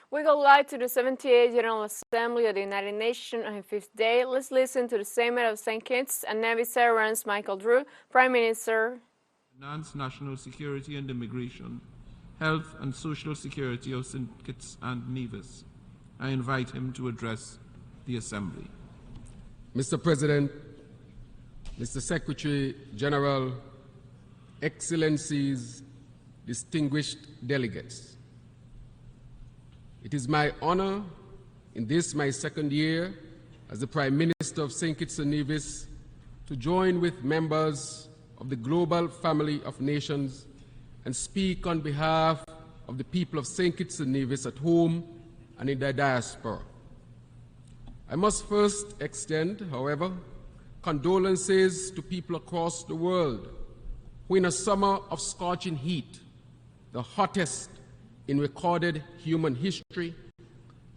We go live to the 78th General Assembly of the United Nations on the 5th day. Let's listen to the statement of St. Kitts and Nevis Terrance Micheal, Prime Minister. Enhance national security and immigration, health and social security of St. Kitts and Nevis. I invite him to address the Assembly. Mr. President, Mr. Secretary General, Excellencies, distinguished delegates. It is my honor in this, my second year as the Prime Minister of St. Kitts and Nevis, to join with members of the global family of nations and speak on behalf of the people of St. Kitts and Nevis at home and in the diaspora. I must first extend, however, condolences to people across the world who, in a summer of scorching heat, the hottest in recorded human history,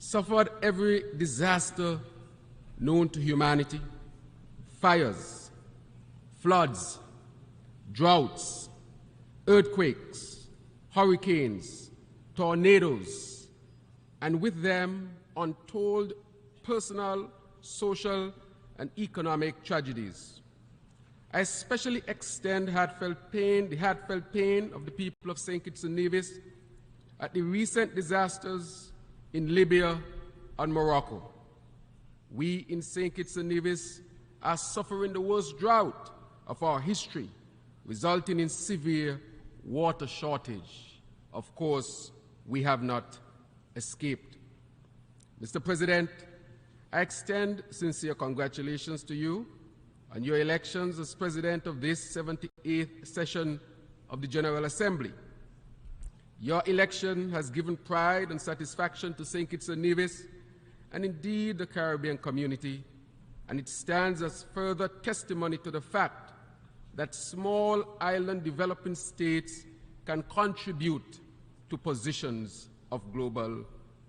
suffered every disaster known to humanity: fires, floods, droughts, earthquakes, hurricanes, tornadoes, and with them untold personal, social, and economic tragedies. I especially extend the heartfelt pain of the people of St. Kitts and Nevis at the recent disasters in Libya and Morocco. We in St. Kitts and Nevis are suffering the worst drought of our history, resulting in severe water shortage. Of course, we have not escaped. Mr. President, I extend sincere congratulations to you on your elections as President of this 78th session of the General Assembly. Your election has given pride and satisfaction to St. Kitts and Nevis, and indeed the Caribbean community, and it stands as further testimony to the fact that small island developing states can contribute to positions of global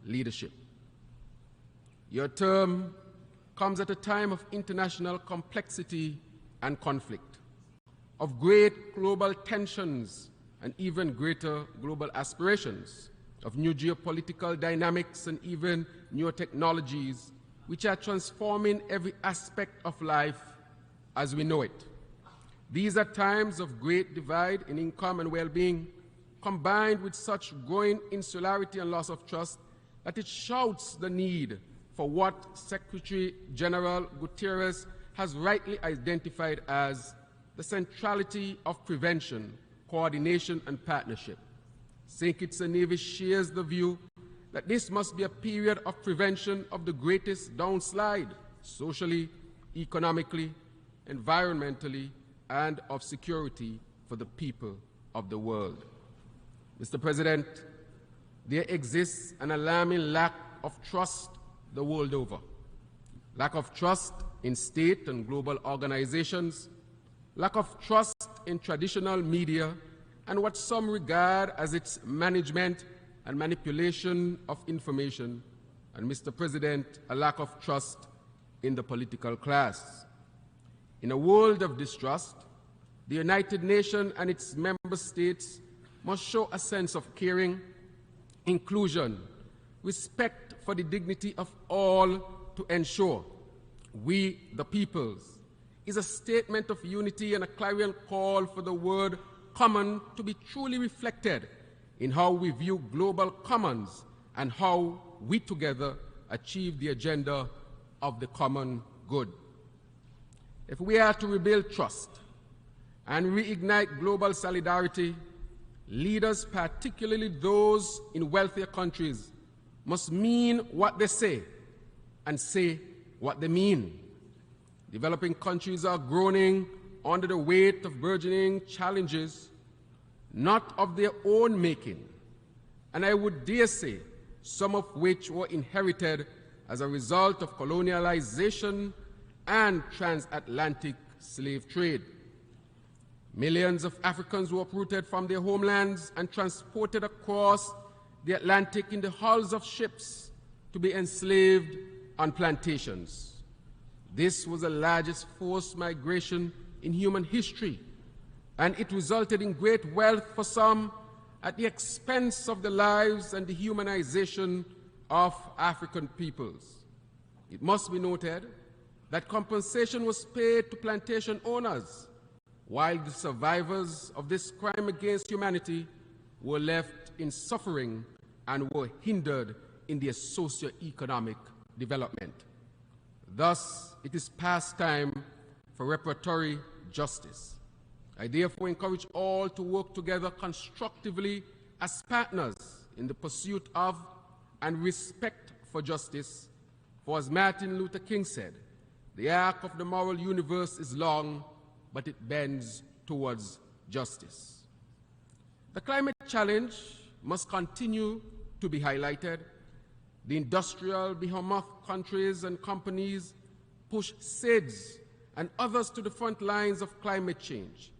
leadership. Your term comes at a time of international complexity and conflict, of great global tensions and even greater global aspirations, of new geopolitical dynamics and even newer technologies which are transforming every aspect of life as we know it. These are times of great divide in income and well-being, combined with such growing insularity and loss of trust that it shouts the need for what Secretary General Guterres has rightly identified as the centrality of prevention, coordination, and partnership. St. Kitts and Nevis shares the view that this must be a period of prevention of the greatest downslide, socially, economically, environmentally, and of security for the people of the world. Mr. President, there exists an alarming lack of trust the world over. Lack of trust in state and global organizations, lack of trust in traditional media and what some regard as its management and manipulation of information, and, Mr. President, a lack of trust in the political class. In a world of distrust, the United Nations and its member states must show a sense of caring, inclusion, respect for the dignity of all to ensure we, the peoples, is a statement of unity and a clarion call for the word common to be truly reflected in how we view global commons and how we together achieve the agenda of the common good. If we are to rebuild trust and reignite global solidarity, leaders, particularly those in wealthier countries, must mean what they say and say what they mean. Developing countries are groaning under the weight of burgeoning challenges, not of their own making, and I would dare say some of which were inherited as a result of colonialization and transatlantic slave trade. Millions of Africans were uprooted from their homelands and transported across the Atlantic in the hulls of ships to be enslaved on plantations. This was the largest forced migration in human history, and it resulted in great wealth for some at the expense of the lives and the humanization of African peoples. It must be noted that compensation was paid to plantation owners, while the survivors of this crime against humanity were left in suffering and were hindered in their socio-economic development. Thus, it is past time for reparatory justice. I therefore encourage all to work together constructively as partners in the pursuit of and respect for justice. For as Martin Luther King said, the arc of the moral universe is long, but it bends towards justice. The climate challenge must continue to be highlighted. The industrial behemoth countries and companies push SIDS and others to the front lines of climate change.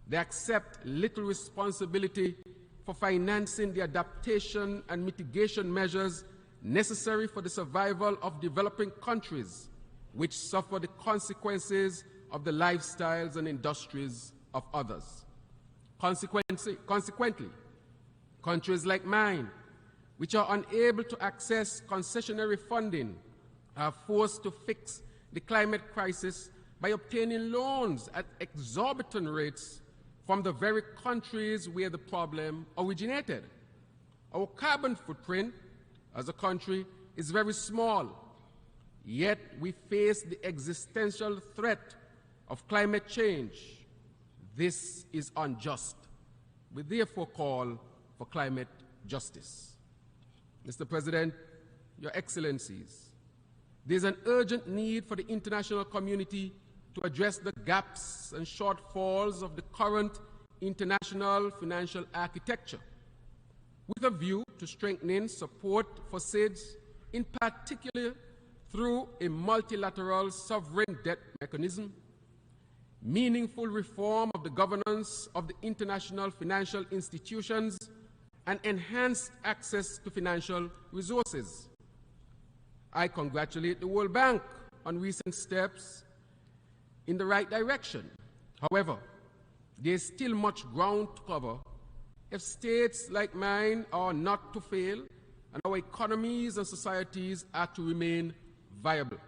They accept little responsibility for financing the adaptation and mitigation measures necessary for the survival of developing countries, which suffer the consequences of the lifestyles and industries of others. Consequently, countries like mine, which are unable to access concessionary funding, are forced to fix the climate crisis by obtaining loans at exorbitant rates from the very countries where the problem originated. Our carbon footprint as a country is very small, yet we face the existential threat of climate change. This is unjust. We therefore call for climate justice. Mr. President, Your Excellencies, there is an urgent need for the international community to address the gaps and shortfalls of the current international financial architecture, with a view to strengthening support for SIDS, in particular through a multilateral sovereign debt mechanism, meaningful reform of the governance of the international financial institutions, and enhanced access to financial resources. I congratulate the World Bank on recent steps in the right direction. However, there is still much ground to cover if states like mine are not to fail and our economies and societies are to remain viable.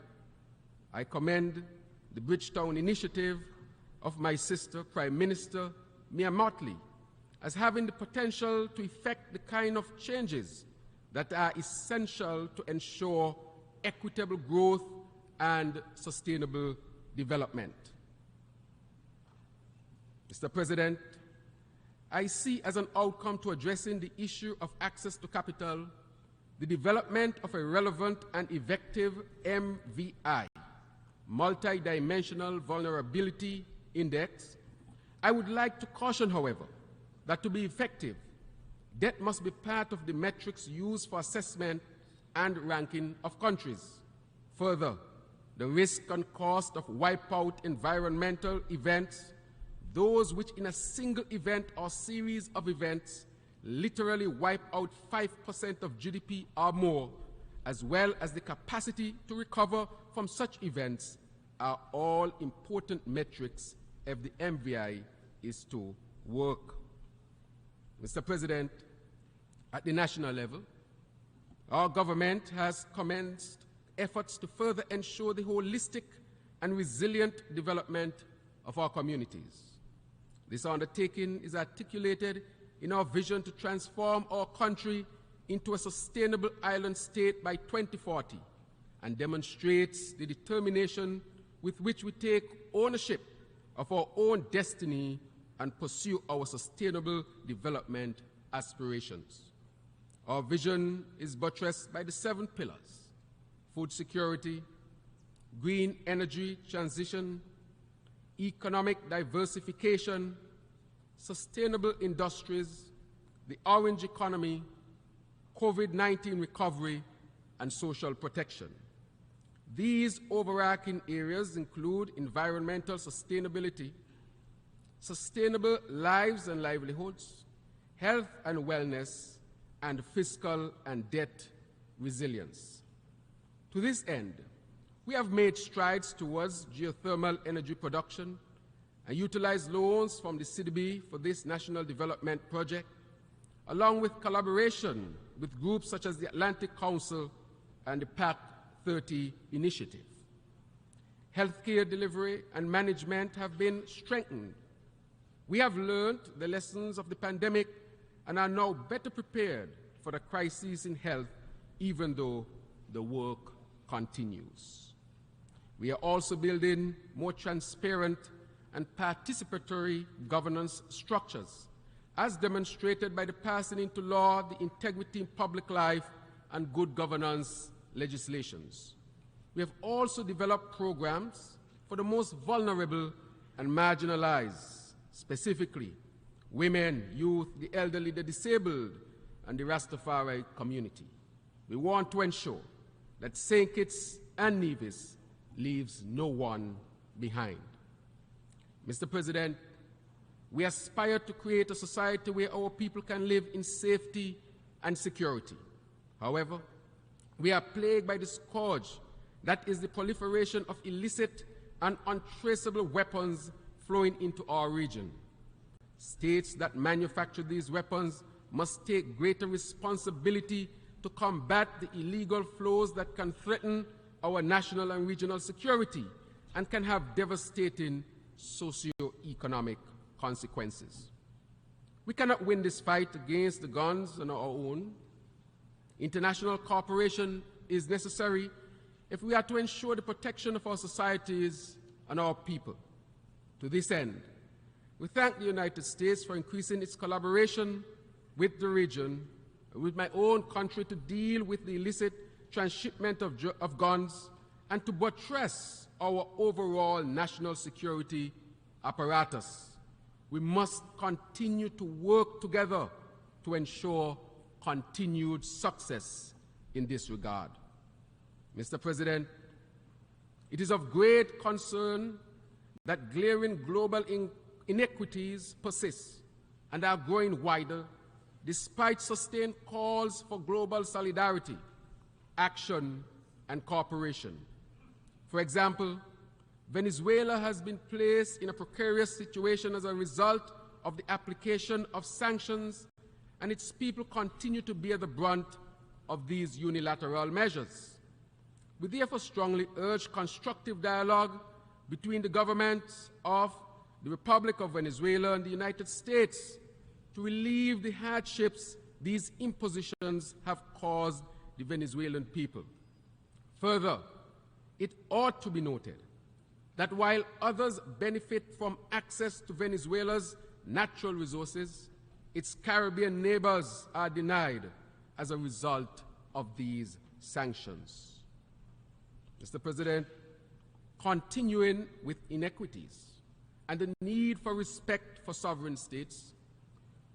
I commend the Bridgetown initiative of my sister, Prime Minister Mia Mottley, as having the potential to effect the kind of changes that are essential to ensure equitable growth and sustainable development. Mr. President, I see as an outcome to addressing the issue of access to capital the development of a relevant and effective MVI, Multidimensional Vulnerability Index. I would like to caution, however, that to be effective, debt must be part of the metrics used for assessment and ranking of countries. Further, the risk and cost of wipeout environmental events, those which in a single event or series of events literally wipe out 5% of GDP or more, as well as the capacity to recover from such events, are all important metrics if the MVI is to work. Mr. President, at the national level, our government has commenced efforts to further ensure the holistic and resilient development of our communities. This undertaking is articulated in our vision to transform our country into a sustainable island state by 2040 and demonstrates the determination with which we take ownership of our own destiny and pursue our sustainable development aspirations. Our vision is buttressed by the 7 pillars: food security, green energy transition, economic diversification, sustainable industries, the orange economy, COVID-19 recovery, and social protection. These overarching areas include environmental sustainability, sustainable lives and livelihoods, health and wellness, and fiscal and debt resilience. To this end, we have made strides towards geothermal energy production and utilized loans from the CDB for this national development project, along with collaboration with groups such as the Atlantic Council and the PAC 30 initiative. Healthcare delivery and management have been strengthened. We have learned the lessons of the pandemic and are now better prepared for the crisis in health, even though the work continues. We are also building more transparent and participatory governance structures, as demonstrated by the passing into law the Integrity in Public Life and Good Governance legislations. We have also developed programs for the most vulnerable and marginalized, specifically women, youth, the elderly, the disabled, and the Rastafari community. We want to ensure that St. Kitts and Nevis leaves no one behind. Mr. President, we aspire to create a society where our people can live in safety and security. However, we are plagued by the scourge that is the proliferation of illicit and untraceable weapons flowing into our region. States that manufacture these weapons must take greater responsibility to combat the illegal flows that can threaten our national and regional security and can have devastating socio-economic consequences. We cannot win this fight against the guns on our own. International cooperation is necessary if we are to ensure the protection of our societies and our people. To this end, we thank the United States for increasing its collaboration with the region, with my own country, to deal with the illicit transshipment of guns and to buttress our overall national security apparatus. We must continue to work together to ensure continued success in this regard. Mr. President, it is of great concern that glaring global inequities persist and are growing wider despite sustained calls for global solidarity, action, and cooperation. For example, Venezuela has been placed in a precarious situation as a result of the application of sanctions, and its people continue to bear the brunt of these unilateral measures. We therefore strongly urge constructive dialogue between the governments of the Republic of Venezuela and the United States to relieve the hardships these impositions have caused the Venezuelan people. Further, it ought to be noted that while others benefit from access to Venezuela's natural resources, its Caribbean neighbors are denied as a result of these sanctions. Mr. President, continuing with inequities and the need for respect for sovereign states,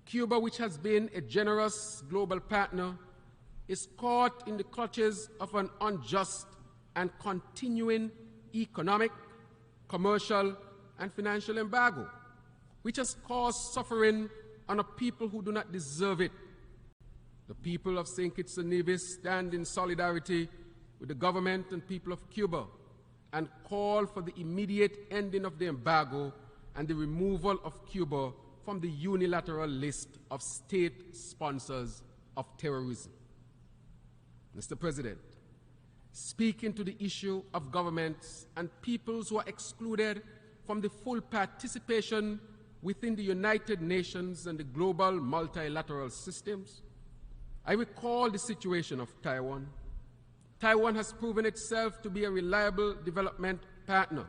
Cuba, which has been a generous global partner, is caught in the clutches of an unjust and continuing economic, commercial, and financial embargo, which has caused suffering on a people who do not deserve it. The people of St. Kitts and Nevis stand in solidarity with the government and people of Cuba and call for the immediate ending of the embargo and the removal of Cuba from the unilateral list of state sponsors of terrorism. Mr. President, speaking to the issue of governments and peoples who are excluded from the full participation within the United Nations and the global multilateral systems, I recall the situation of Taiwan. Taiwan has proven itself to be a reliable development partner,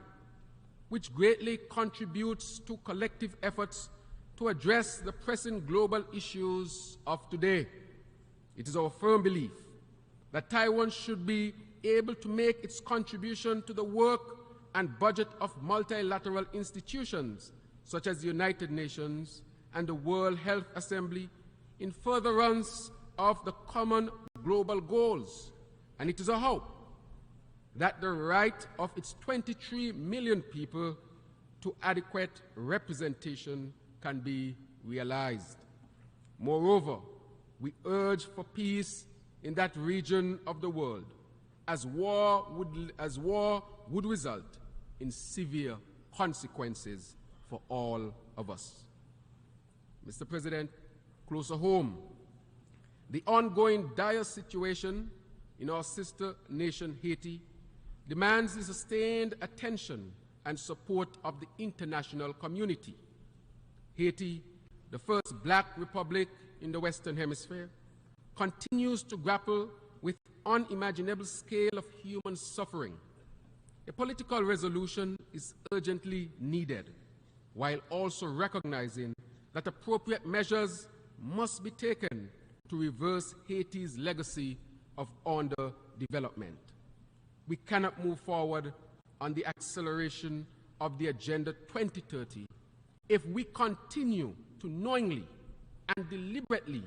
which greatly contributes to collective efforts to address the pressing global issues of today. It is our firm belief that Taiwan should be able to make its contribution to the work and budget of multilateral institutions such as the United Nations and the World Health Assembly in furtherance of the common global goals. And it is a hope that the right of its 23 million people to adequate representation can be realized. Moreover, we urge for peace in that region of the world, as war would result in severe consequences for all of us. Mr. President, closer home, The ongoing dire situation in our sister nation, Haiti, demands the sustained attention and support of the international community. Haiti, the first black republic in the Western Hemisphere, continues to grapple with unimaginable scale of human suffering. A political resolution is urgently needed, while also recognizing that appropriate measures must be taken to reverse Haiti's legacy of underdevelopment. We cannot move forward on the acceleration of the Agenda 2030 if we continue to knowingly and deliberately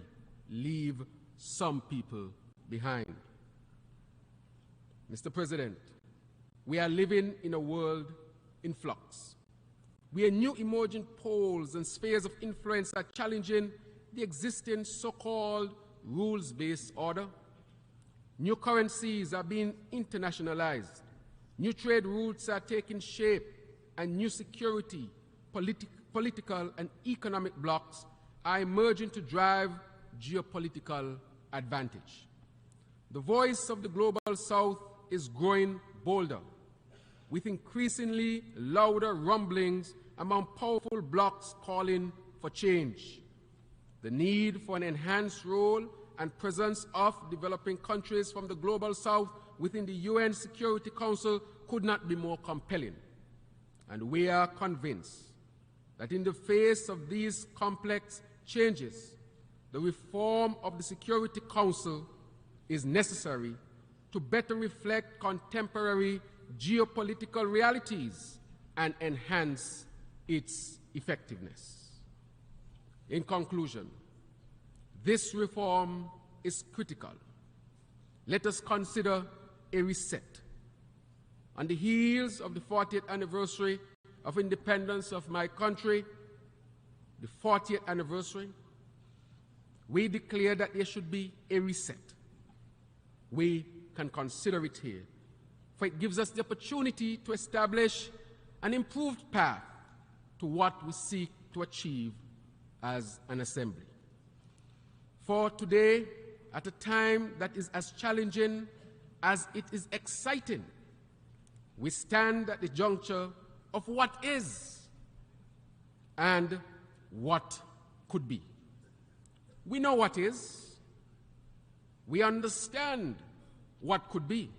leave some people behind. Mr. President, we are living in a world in flux, where new emerging poles and spheres of influence are challenging the existing so-called rules-based order. New currencies are being internationalized, new trade routes are taking shape, and new security, political and economic blocs are emerging to drive geopolitical advantage. The voice of the Global South is growing bolder, with increasingly louder rumblings among powerful blocs calling for change. The need for an enhanced role and presence of developing countries from the Global South within the UN Security Council could not be more compelling. And we are convinced that in the face of these complex changes, the reform of the Security Council is necessary to better reflect contemporary geopolitical realities and enhance its effectiveness. In conclusion, this reform is critical. Let us consider a reset. On the heels of the 40th anniversary of independence of my country, the 40th anniversary, we declare that there should be a reset. We can consider it here, for it gives us the opportunity to establish an improved path to what we seek to achieve as an assembly. For today, at a time that is as challenging as it is exciting, we stand at the juncture of what is and what could be. We know what is. We understand what could be.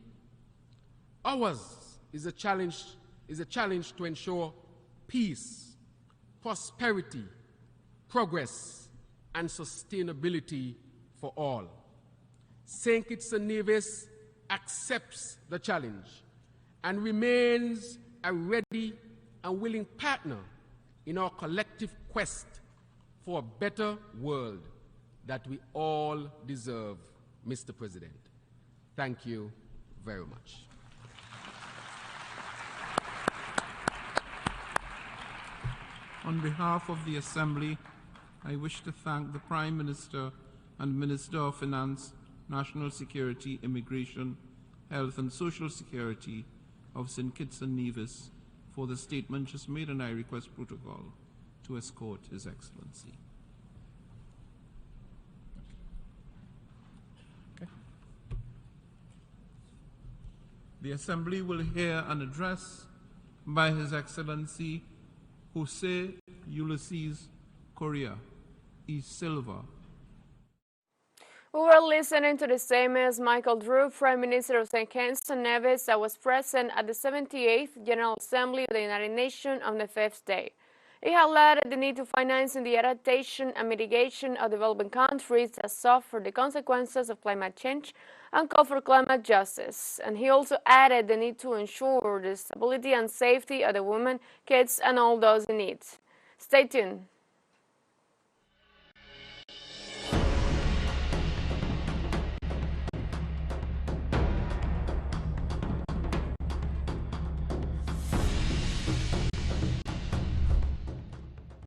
Ours is a challenge to ensure peace, prosperity, progress, and sustainability for all. St. Kitts and Nevis accepts the challenge and remains a ready and willing partner in our collective quest for a better world that we all deserve, Mr. President. Thank you very much. On behalf of the Assembly, I wish to thank the Prime Minister and Minister of Finance, National Security, Immigration, Health and Social Security of St. Kitts and Nevis for the statement just made, and I request protocol to escort His Excellency. Okay. The Assembly will hear an address by His Excellency Jose Ulysses Correa E. Silva. We were listening to the same as Micheal Drew, Prime Minister of St. Kitts and Nevis, that was present at the 78th General Assembly of the United Nations on the 5th day. He highlighted the need to finance the adaptation and mitigation of developing countries that suffer the consequences of climate change and called for climate justice. And he also added the need to ensure the stability and safety of the women, kids, and all those in need. Stay tuned.